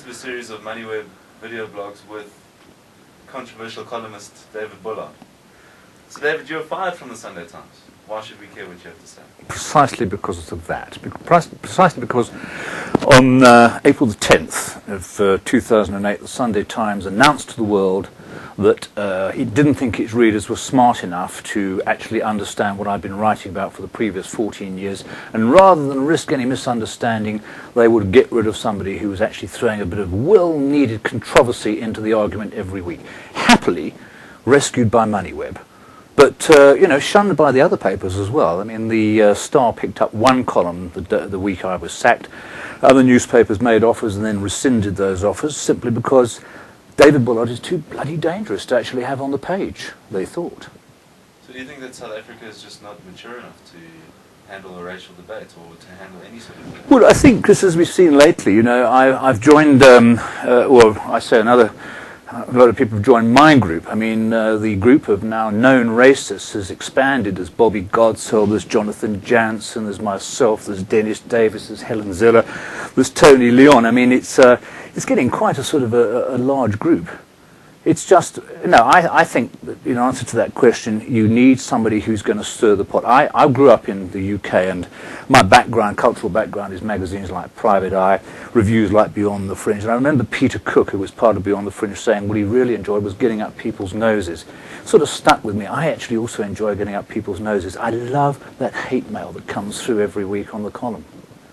to a series of MoneyWeb video blogs with controversial columnist David Bullard. So David, you were fired from the Sunday Times. Why should we care what you have to say? Precisely because of that. Precisely because on April the 10th of 2008, the Sunday Times announced to the world that it didn't think its readers were smart enough to actually understand what I'd been writing about for the previous 14 years, and rather than risk any misunderstanding, they would get rid of somebody who was actually throwing a bit of well-needed controversy into the argument every week. Happily rescued by MoneyWeb. But, shunned by the other papers as well. I mean, the Star picked up one column the week I was sacked. Other newspapers made offers and then rescinded those offers simply because David Bullard is too bloody dangerous to actually have on the page, they thought. So do you think that South Africa is just not mature enough to handle a racial debate or to handle any sort of debate? Well, I think, Chris, as we've seen lately, I've joined, a lot of people have joined my group. I mean, the group of now known racists has expanded. There's Bobby Godsell, there's Jonathan Jansen, there's myself, there's Dennis Davis, there's Helen Ziller, there's Tony Leon. I mean, it's getting quite a sort of a large group. It's just, I think that in answer to that question, you need somebody who's going to stir the pot. I grew up in the UK, and my cultural background is magazines like Private Eye, reviews like Beyond the Fringe. And I remember Peter Cook, who was part of Beyond the Fringe, saying what he really enjoyed was getting up people's noses. It sort of stuck with me. I actually also enjoy getting up people's noses. I love that hate mail that comes through every week on the column.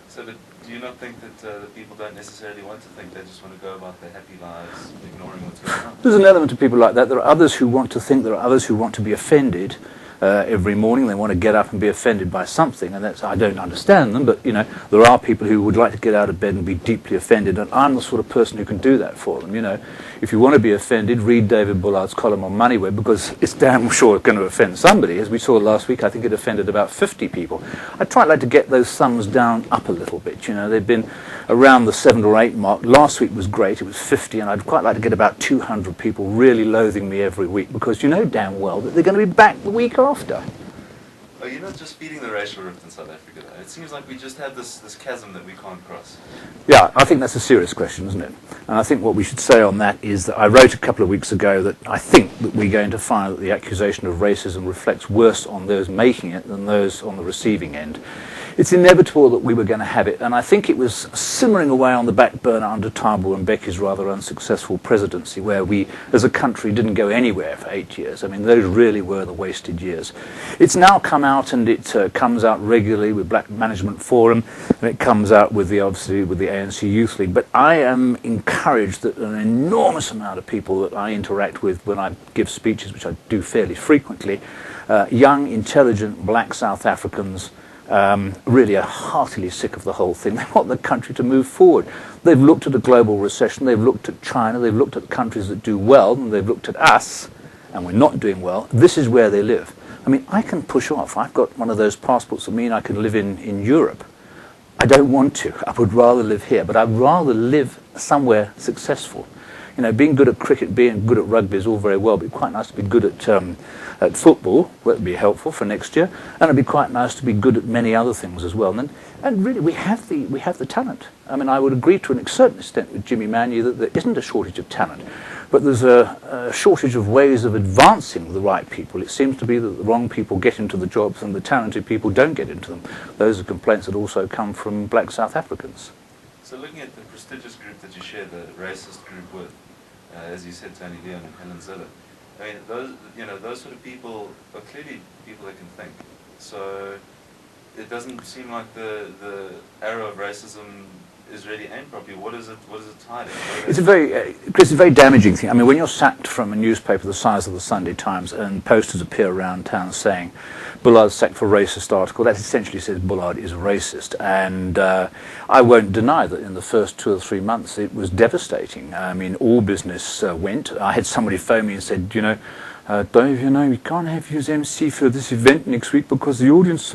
So do you not think that the people don't necessarily want to think, they just want to go about their happy lives, ignoring what's going on? There's an element of people like that. There are others who want to think, there are others who want to be offended every morning. They want to get up and be offended by something, and I don't understand them, but there are people who would like to get out of bed and be deeply offended, and I'm the sort of person who can do that for them. If you want to be offended, read David Bullard's column on MoneyWeb, because it's damn sure going to offend somebody. As we saw last week, I think it offended about 50 people. I'd quite like to get those sums down up a little bit. They've been around the 7 or 8 mark. Last week was great, it was 50, and I'd quite like to get about 200 people really loathing me every week, because you know damn well that they're going to be back the week after. Oh, you're not just feeding the racial rift in South Africa, though. It seems like we just have this chasm that we can't cross. Yeah, I think that's a serious question, isn't it? And I think what we should say on that is that I wrote a couple of weeks ago that I think that we're going to find that the accusation of racism reflects worse on those making it than those on the receiving end. It's inevitable that we were going to have it, and I think it was simmering away on the back burner under Thabo Mbeki's rather unsuccessful presidency, where we, as a country, didn't go anywhere for 8 years. I mean, those really were the wasted years. It's now come out, and it comes out regularly with Black Management Forum, and it comes out with obviously with the ANC Youth League. But I am encouraged that an enormous amount of people that I interact with when I give speeches, which I do fairly frequently, young, intelligent black South Africans, really are heartily sick of the whole thing. They want the country to move forward. They've looked at a global recession, they've looked at China, they've looked at countries that do well, and they've looked at us, and we're not doing well. This is where they live. I mean, I can push off. I've got one of those passports that mean I can live in Europe. I don't want to. I would rather live here, but I'd rather live somewhere successful. Being good at cricket, being good at rugby is all very well, but it'd be quite nice to be good at football. That would be helpful for next year, and it'd be quite nice to be good at many other things as well. And really, we have the talent. I mean, I would agree to a certain extent with Jimmy Manley that there isn't a shortage of talent, but there's a shortage of ways of advancing the right people. It seems to be that the wrong people get into the jobs and the talented people don't get into them. Those are complaints that also come from black South Africans. So looking at the prestigious group that you share the racist group with, as you said, Tony Leon and Helen Ziller, I mean, those sort of people are clearly people that can think. So it doesn't seem like the arrow of racism is really aimed properly. What is it hiding? It's Chris, a very damaging thing. I mean, when you're sacked from a newspaper the size of the Sunday Times and posters appear around town saying Bullard sacked for racist article, that essentially says Bullard is a racist. And I won't deny that in the first 2 or 3 months it was devastating. I mean, all business went. I had somebody phone me and said, Dave, we can't have you as MC for this event next week because the audience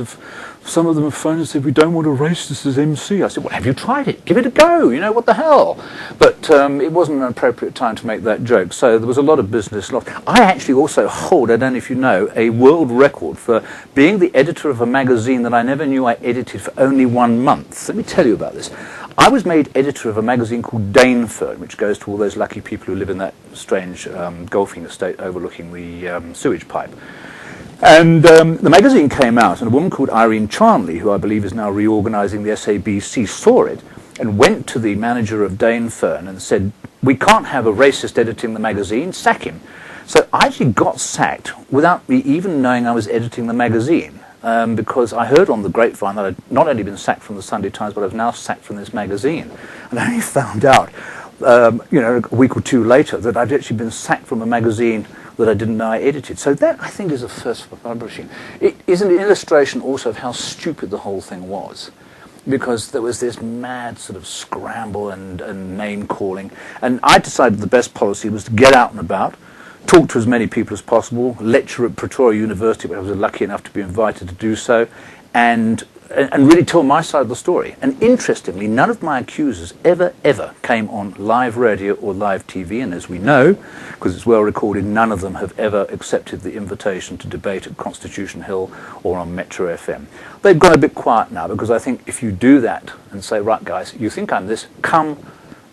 some of them have phoned and said, we don't want a racist as MC. I said, well, have you tried it? Give it a go, what the hell? But it wasn't an appropriate time to make that joke. So there was a lot of business lost. I actually also hold, I don't know if you know, a world record for being the editor of a magazine that I never knew I edited for only 1 month. Let me tell you about this. I was made editor of a magazine called Danefern, which goes to all those lucky people who live in that strange golfing estate overlooking the sewage pipe. And the magazine came out, and a woman called Irene Charnley, who I believe is now reorganising the SABC, saw it and went to the manager of Danefern and said, "We can't have a racist editing the magazine, sack him." So I actually got sacked without me even knowing I was editing the magazine, because I heard on the grapevine that I'd not only been sacked from the Sunday Times, but I was now sacked from this magazine. And I only found out, a week or two later, that I'd actually been sacked from a magazine that I didn't know I edited. So that, I think, is a first for publishing. It is an illustration also of how stupid the whole thing was, because there was this mad sort of scramble and name-calling. And I decided the best policy was to get out and about, talk to as many people as possible, lecture at Pretoria University, where I was lucky enough to be invited to do so, and really tell my side of the story. And interestingly, none of my accusers ever came on live radio or live TV, and as we know, because it's well recorded, none of them have ever accepted the invitation to debate at Constitution Hill or on Metro FM. They've gone a bit quiet now, because I think if you do that and say, right guys, you think I'm this, come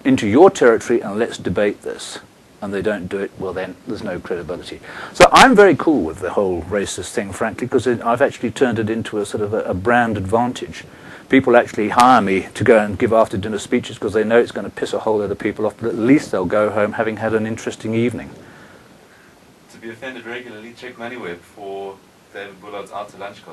into your territory and let's debate this, and they don't do it, well then there's no credibility. So I'm very cool with the whole racist thing, frankly, because I've actually turned it into a sort of a brand advantage. People actually hire me to go and give after dinner speeches because they know it's going to piss a whole lot of people off, but at least they'll go home having had an interesting evening. To be offended regularly, check MoneyWeb for David Bullard's Out to Lunch